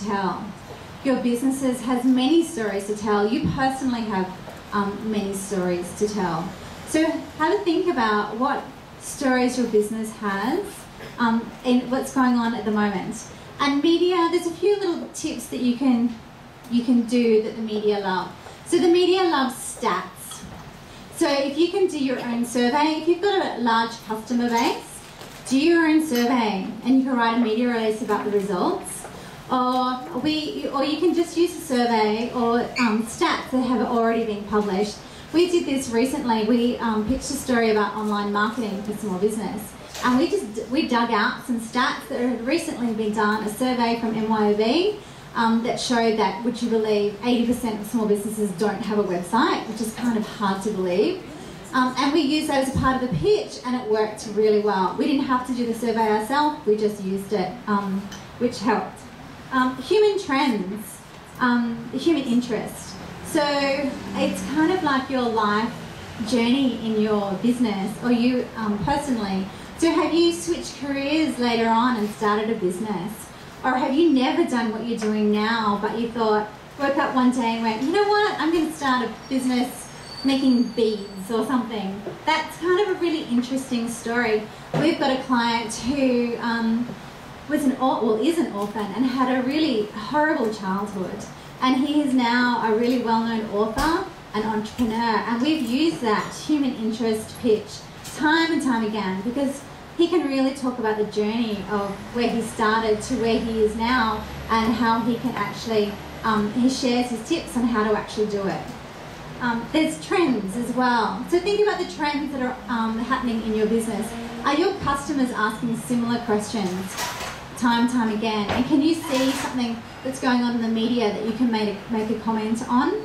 tell. Your businesses has many stories to tell. You personally have many stories to tell. So have a think about what stories your business has and what's going on at the moment. And media, there's a few little tips that you can do that the media love. So the media loves stats. So if you can do your own survey, if you've got a large customer base, do your own survey and you can write a media release about the results. Or you can just use a survey or stats that have already been published. We did this recently. We pitched a story about online marketing for small business. And we dug out some stats that had recently been done, a survey from MYOB that showed that, would you believe, 80% of small businesses don't have a website, which is kind of hard to believe. And we used that as a part of the pitch, and it worked really well. We didn't have to do the survey ourselves, we just used it, which helped. Human trends, human interest. So it's kind of like your life journey in your business, or you personally. So have you switched careers later on and started a business? Or have you never done what you're doing now, but you thought, woke up one day and went, you know what, I'm going to start a business making beads or something. That's kind of a really interesting story. We've got a client who is an orphan and had a really horrible childhood. And he is now a really well-known author, an entrepreneur, and we've used that human interest pitch time and time again because he can really talk about the journey of where he started to where he is now and how he can actually, he shares his tips on how to actually do it. There's trends as well. So think about the trends that are happening in your business. Are your customers asking similar questions time and time again? And can you see something that's going on in the media that you can make a comment on?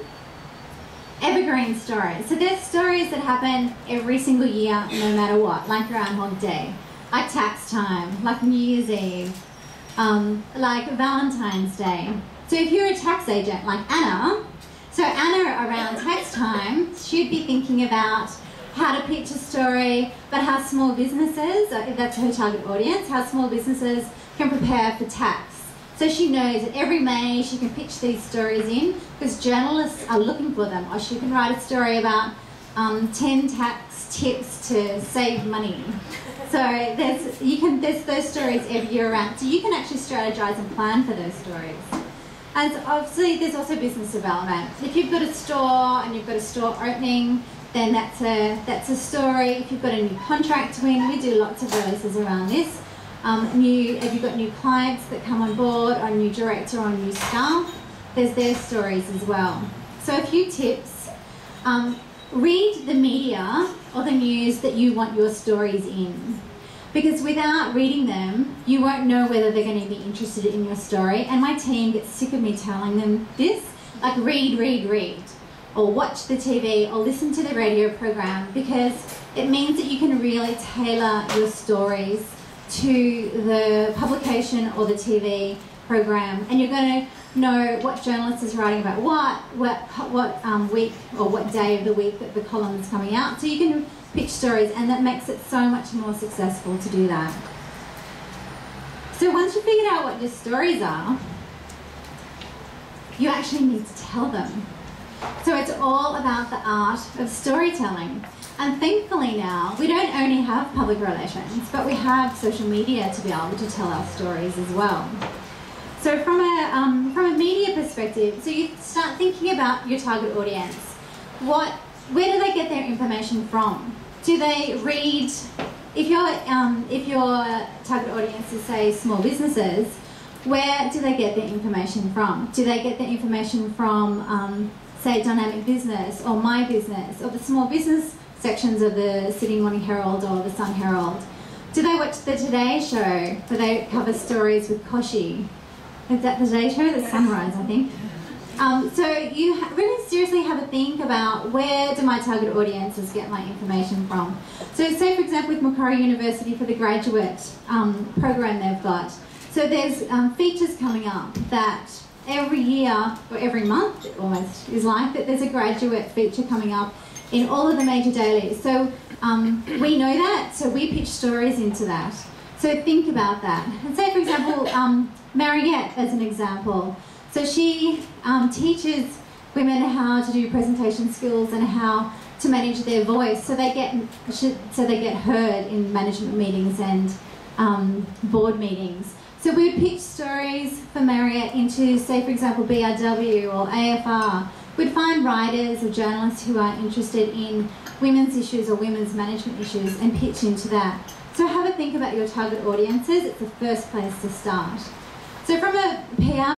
Evergreen stories. So there's stories that happen every single year, no matter what, like Groundhog Day, like tax time, like New Year's Eve, like Valentine's Day. So if you're a tax agent like Anna, so Anna around tax time, she'd be thinking about how to pitch a story, but how small businesses, if that's her target audience, how small businesses can prepare for tax. So she knows that every May she can pitch these stories in because journalists are looking for them. Or she can write a story about 10 tax tips to save money. So there's those stories every year around. So you can actually strategize and plan for those stories. And obviously there's also business development. If you've got a store and you've got a store opening, then that's a story. If you've got a new contract to win, we do lots of releases around this. If you've got new clients that come on board, or a new director or new staff, there's their stories as well. So a few tips. Read the media or the news that you want your stories in. Because without reading them, you won't know whether they're going to be interested in your story. And my team gets sick of me telling them this, like read, read, read. Or watch the TV or listen to the radio program, because it means that you can really tailor your stories to the publication or the TV program, and you're going to know what journalist is writing about what week or what day of the week that the column is coming out, so you can pitch stories, and that makes it so much more successful to do that. So once you've figured out what your stories are, you actually need to tell them. So it's all about the art of storytelling. And thankfully now, we don't only have public relations, but we have social media to be able to tell our stories as well. So from a media perspective, so you start thinking about your target audience. Where do they get their information from? Do they read, if your target audience is, say, small businesses, where do they get their information from? Do they get their information from, say, Dynamic Business or My Business or the small business sections of the Sydney Morning Herald or the Sun Herald? Do they watch the Today Show, where they cover stories with Koshi? Is that the Today Show? The Sunrise, I think. So you really seriously have a think about, where do my target audiences get my information from? So say, for example, with Macquarie University for the graduate program they've got. So there's features coming up that every year, or every month it almost is like, that there's a graduate feature coming up in all of the major dailies. So we know that, so we pitch stories into that. So think about that. And say, for example, Mariette as an example. So she teaches women how to do presentation skills and how to manage their voice, so they get heard in management meetings and board meetings. So we would pitch stories for Mariette into, say, for example, BRW or AFR. We'd find writers or journalists who are interested in women's issues or women's management issues and pitch into that. So have a think about your target audiences. It's the first place to start. So from a PR